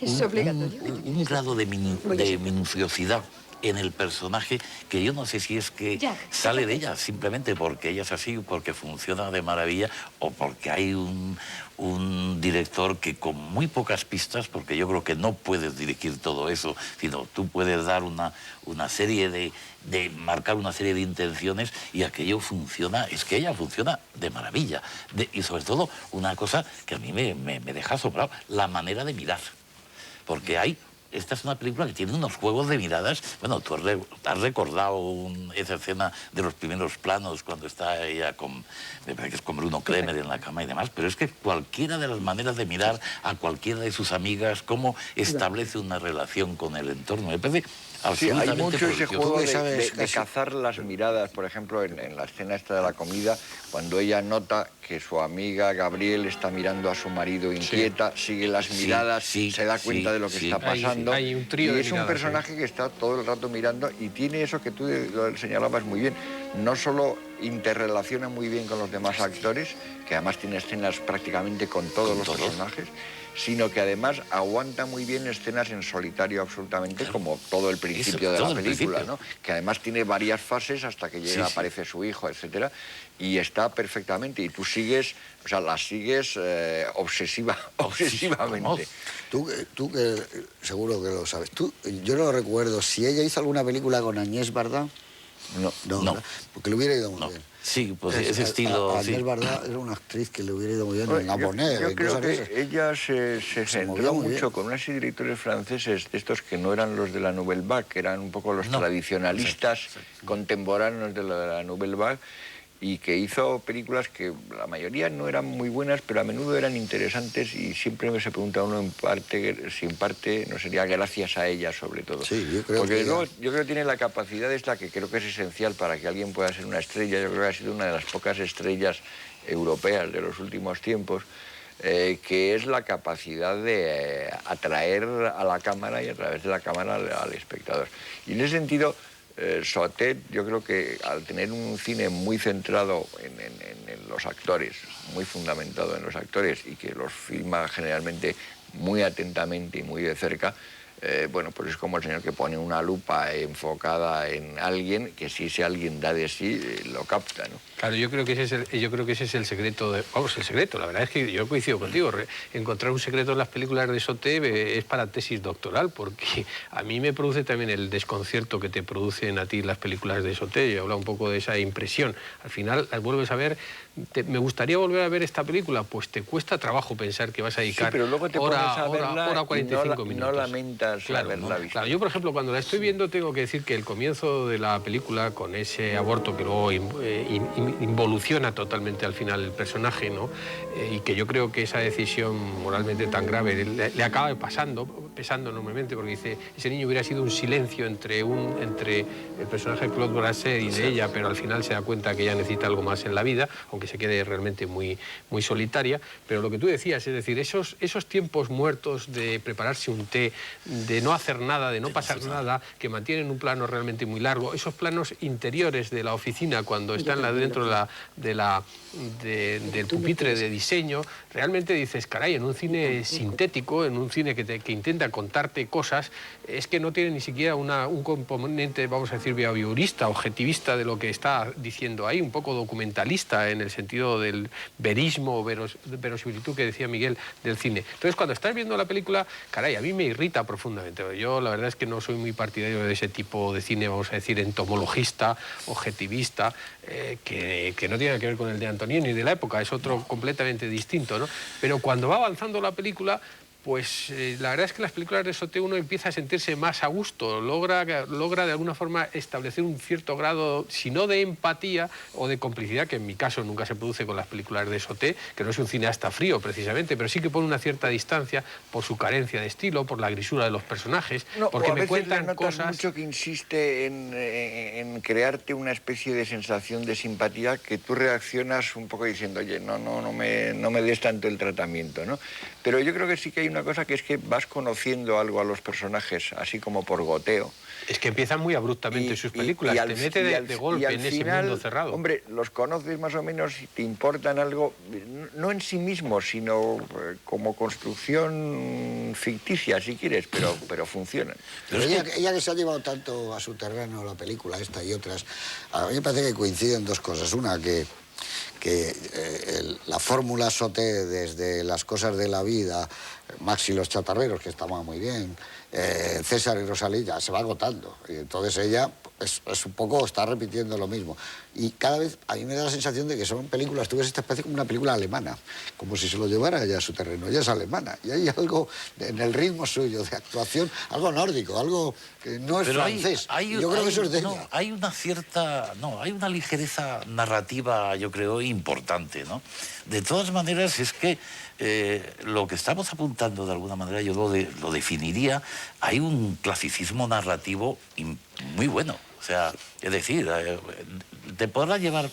Es obligatorio. un grado de minuciosidad en el personaje que yo no sé si es que sale de ella simplemente porque ella es así, porque funciona de maravilla o porque hay un director que con muy pocas pistas, porque yo creo que no puedes dirigir todo eso, sino tú puedes dar una serie de marcar una serie de intenciones y aquello funciona, es que ella funciona de maravilla. Y sobre todo una cosa que a mí me deja asombrado, la manera de mirar. Porque esta es una película que tiene unos juegos de miradas. Bueno, tú has recordado esa escena de los primeros planos cuando está ella me parece que es con Bruno Kremer en la cama y demás, pero es que cualquiera de las maneras de mirar a cualquiera de sus amigas, cómo establece una relación con el entorno, me parece absolutamente. Sí, hay mucho ese juego de cazar las miradas, por ejemplo, en la escena esta de la comida, cuando ella nota que su amiga Gabriel está mirando a su marido inquieta, sigue las miradas, se da cuenta de lo que está pasando. Hay un trío y de es un personaje que está todo el rato mirando y tiene eso que tú lo señalabas muy bien. No solo interrelaciona muy bien con los demás actores, que además tiene escenas prácticamente con todos los personajes, sino que además aguanta muy bien escenas en solitario absolutamente, como todo el principio de la película, ¿no? Que además tiene varias fases hasta que llega, aparece su hijo, etcétera, y está perfectamente, y tú sigues, o sea, la sigues obsesivamente. Tú que seguro que lo sabes, yo no recuerdo si ella hizo alguna película con Agnès Varda. No, porque le hubiera ido muy bien. Sí, pues ese estilo. Agnès Varda era una actriz que le hubiera ido muy bien en La Monnaie. Yo creo que ella se centró mucho con unos directores franceses, estos que no eran los de la Nouvelle Vague, que eran un poco los tradicionalistas contemporáneos de la Nouvelle Vague, y que hizo películas que la mayoría no eran muy buenas, pero a menudo eran interesantes, y siempre se pregunta uno si en parte no sería gracias a ella sobre todo. Sí, yo creo porque luego, yo creo que tiene la capacidad esta que creo que es esencial para que alguien pueda ser una estrella. Yo creo que ha sido una de las pocas estrellas europeas de los últimos tiempos, que es la capacidad de atraer a la cámara y a través de la cámara al espectador. Y en ese sentido, Sautet, yo creo que al tener un cine muy centrado en los actores, muy fundamentado en los actores, y que los filma generalmente muy atentamente y muy de cerca, bueno, pues es como el señor que pone una lupa enfocada en alguien, que si ese alguien da de sí, lo capta, ¿no? Claro, yo creo que ese es el secreto el secreto, la verdad es que yo coincido contigo. Encontrar un secreto en las películas de Sautet es para tesis doctoral, porque a mí me produce también el desconcierto que te producen a ti las películas de Sautet. Yo he hablado un poco de esa impresión. Al final las vuelves a ver. ¿Me gustaría volver a ver esta película? Pues te cuesta trabajo pensar que vas a dedicar pero luego te pones a verla hora 45 minutos. No lamentas haberla visto. Claro, yo, por ejemplo, cuando la estoy viendo, tengo que decir que el comienzo de la película, con ese aborto que luego involuciona totalmente al final el personaje, ¿no? Y que yo creo que esa decisión moralmente tan grave le acaba pesando enormemente, porque dice, ese niño hubiera sido un silencio entre el personaje de Claude Brasseur y de ella, pero al final se da cuenta que ella necesita algo más en la vida, aunque se quede realmente muy, muy solitaria. Pero lo que tú decías, es decir, esos tiempos muertos de prepararse un té, de no hacer nada, de no pasar nada, que mantienen un plano realmente muy largo, esos planos interiores de la oficina cuando están dentro del pupitre de diseño, realmente dices, caray, en un cine sintético, en un cine que intenta contarte cosas, es que no tiene ni siquiera un componente, vamos a decir, behaviorista, objetivista de lo que está diciendo ahí, un poco documentalista en el sentido del verismo o verosimilitud que decía Miguel del cine. Entonces, cuando estás viendo la película, caray, a mí me irrita profundamente. Yo la verdad es que no soy muy partidario de ese tipo de cine, vamos a decir, entomologista, objetivista, que no tiene que ver con el de Antonioni de la época, es otro completamente distinto, ¿no? Pero cuando va avanzando la película, pues la verdad es que las películas de Sautet uno empieza a sentirse más a gusto, logra de alguna forma establecer un cierto grado, si no de empatía o de complicidad, que en mi caso nunca se produce con las películas de Sautet, que no es un cineasta frío precisamente, pero sí que pone una cierta distancia por su carencia de estilo, por la grisura de los personajes, porque me cuentan cosas... mucho que insiste en crearte una especie de sensación de simpatía que tú reaccionas un poco diciendo, oye, no me des tanto el tratamiento, ¿no? Pero yo creo que sí que hay una cosa, que es que vas conociendo algo a los personajes, así como por goteo. Es que empiezan muy abruptamente sus películas, te mete de golpe en ese mundo cerrado. Hombre, los conoces más o menos y te importan algo, no en sí mismos, sino como construcción ficticia, si quieres, pero funcionan. Pero ella que se ha llevado tanto a su terreno la película esta y otras, a mí me parece que coinciden dos cosas. Una, que la fórmula Sauté, desde Las cosas de la vida, Max y los chatarreros, que estaban muy bien, César y Rosalía, ya se va agotando. Y entonces ella es un poco, está repitiendo lo mismo. Y cada vez a mí me da la sensación de que son películas, tú ves esta especie como una película alemana, como si se lo llevara ella a su terreno. Ella es alemana y hay algo en el ritmo suyo de actuación, algo nórdico, algo que no es francés. Yo creo que eso es de ella. Hay una cierta, hay una ligereza narrativa, yo creo, importante, ¿no? De todas maneras, es que lo que estamos apuntando de alguna manera, yo lo definiría, hay un clasicismo narrativo muy bueno. O sea, es decir, te podrá llevar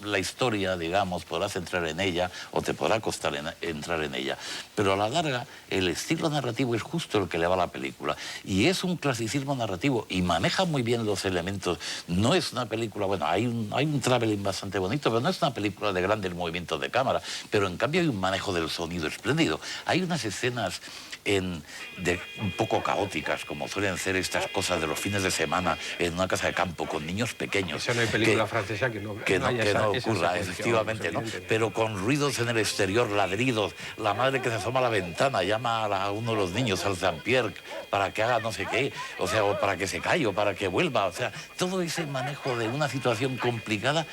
la historia, digamos, podrás entrar en ella o te podrá costar entrar en ella, pero a la larga el estilo narrativo es justo el que le va a la película y es un clasicismo narrativo y maneja muy bien los elementos. No es una película, bueno, hay un traveling bastante bonito, pero no es una película de grandes movimientos de cámara, pero en cambio hay un manejo del sonido espléndido. Hay unas escenas un poco caóticas, como suelen ser estas cosas de los fines de semana en una casa de campo con niños pequeños. Esa no hay película francesa que no ocurra, efectivamente, ¿no? Pero con ruidos en el exterior, ladridos, la madre que se asoma a la ventana llama a uno de los niños, al Jean-Pierre, para que haga no sé qué, o sea, o para que se calle, o para que vuelva, o sea, todo ese manejo de una situación complicada,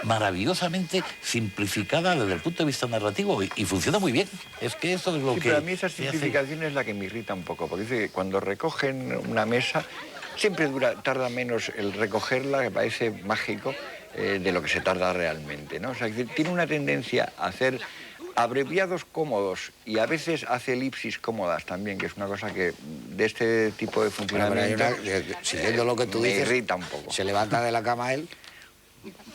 maravillosamente simplificada desde el punto de vista narrativo y funciona muy bien. Es que eso es lo que... Pero a mí esa simplificación es la que me irrita un poco, porque dice que cuando recogen una mesa, siempre tarda menos el recogerla, que parece mágico, de lo que se tarda realmente, ¿no? O sea, tiene una tendencia a hacer abreviados cómodos y a veces hace elipsis cómodas también, que es una cosa que de este tipo de funcionamiento, siguiendo lo que tú dices, me irrita un poco. Se levanta de la cama él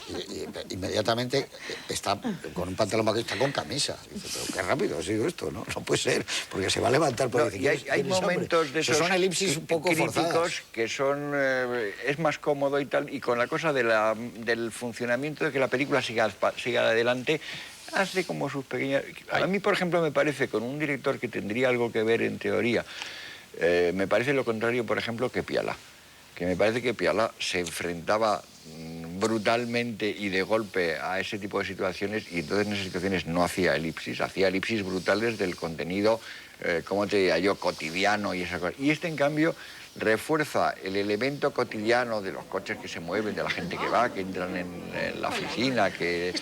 y inmediatamente está con un pantalón vaquero, está con camisa. Dice, pero qué rápido ha sido esto, ¿no? No puede ser, porque se va a levantar por y hay momentos de esos son elipsis un poco críticos forzadas, que son es más cómodo y tal, y con la cosa del funcionamiento de que la película siga adelante, hace como sus pequeñas... A mí, por ejemplo, me parece, con un director que tendría algo que ver en teoría, me parece lo contrario, por ejemplo, que Piala. Que me parece que Piala se enfrentaba brutalmente y de golpe a ese tipo de situaciones, y entonces en esas situaciones no hacía elipsis brutales del contenido, ¿cómo te diría yo?, cotidiano y esa cosa. Y en cambio, refuerza el elemento cotidiano de los coches que se mueven, de la gente que va, que entran en la oficina, que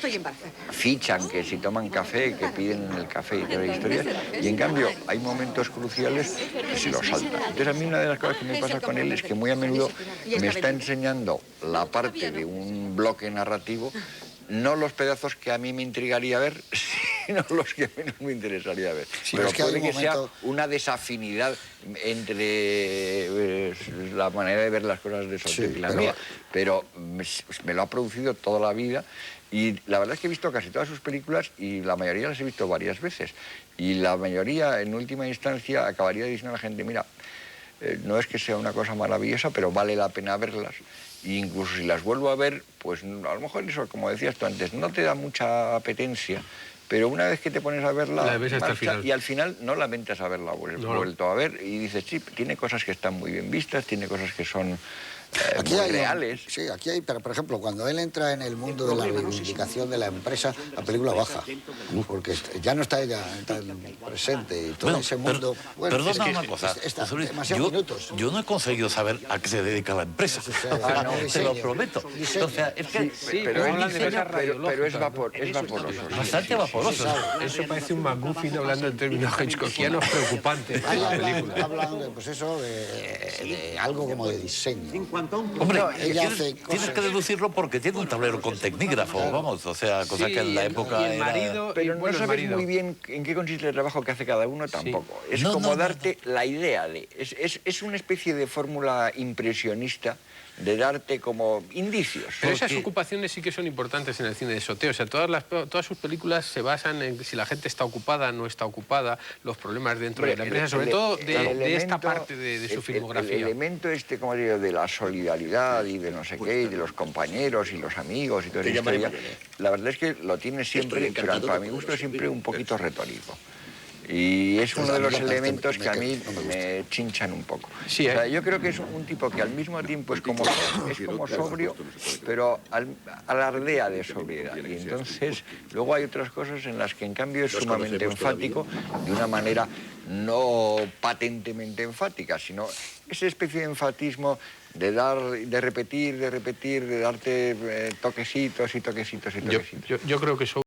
fichan, que si toman café, que piden el café y toda la historia. Y en cambio hay momentos cruciales que se los saltan. Entonces a mí una de las cosas que me pasa con él es que muy a menudo me está enseñando la parte de un bloque narrativo, no los pedazos que a mí me intrigaría ver, sino los que menos me interesaría ver. Sí, pero es que puede que sea una desafinidad entre la manera de ver las cosas de Sauté y la mía, pero me lo ha producido toda la vida, y la verdad es que he visto casi todas sus películas y la mayoría las he visto varias veces, y la mayoría en última instancia acabaría diciendo a la gente, mira, no es que sea una cosa maravillosa, pero vale la pena verlas. E incluso si las vuelvo a ver, pues a lo mejor eso, como decías tú antes, no te da mucha apetencia, pero una vez que te pones a verla, la ves hasta el final. Y al final no lamentas haberla vuelto a ver, y dices, sí, tiene cosas que están muy bien vistas, tiene cosas que son aquí muy reales. Sí, aquí hay, pero por ejemplo, cuando él entra en el mundo de la reivindicación de la empresa, la película baja, porque ya no está ella tan presente, y todo ese mundo... Bueno, perdona una cosa, demasiados minutos. Yo no he conseguido saber a qué se dedica la empresa, te lo prometo. O sea, es que, pero es vaporoso. Bastante vaporoso. Eso parece un McGuffin hablando en términos hitchcockianos preocupantes. Hablan, pues eso, de algo como de diseño. Hombre, No, ella hace tienes cosas. que deducirlo porque tiene un tablero con tecnígrafo, vamos, o sea, cosa Sí, que en la y época el era... marido, Pero y, no bueno, el sabes marido. muy bien en qué consiste el trabajo que hace cada uno tampoco. Es No, como no, no, darte la idea de... Es una especie de fórmula impresionista de darte como indicios. Pero esas Porque- ocupaciones sí que son importantes en el cine de Soteo. O sea, todas sus películas se basan en si la gente está ocupada, no está ocupada, los problemas dentro de la empresa, sobre todo de esta parte de su filmografía. El elemento como digo, de la solidaridad y de no sé qué, y de los compañeros y los amigos y toda esa historia, la verdad es que lo tiene siempre, pero para mi gusto siempre un poquito retórico. Y es uno de los elementos que a mí me chinchan un poco. Sí, O sea, yo creo que es un tipo que al mismo tiempo es como sobrio, pero alardea de sobriedad. Y entonces luego hay otras cosas en las que en cambio es sumamente enfático, de una manera no patentemente enfática, sino esa especie de enfatismo de repetir, de darte toquecitos y toquecitos y toquecitos. Yo creo que eso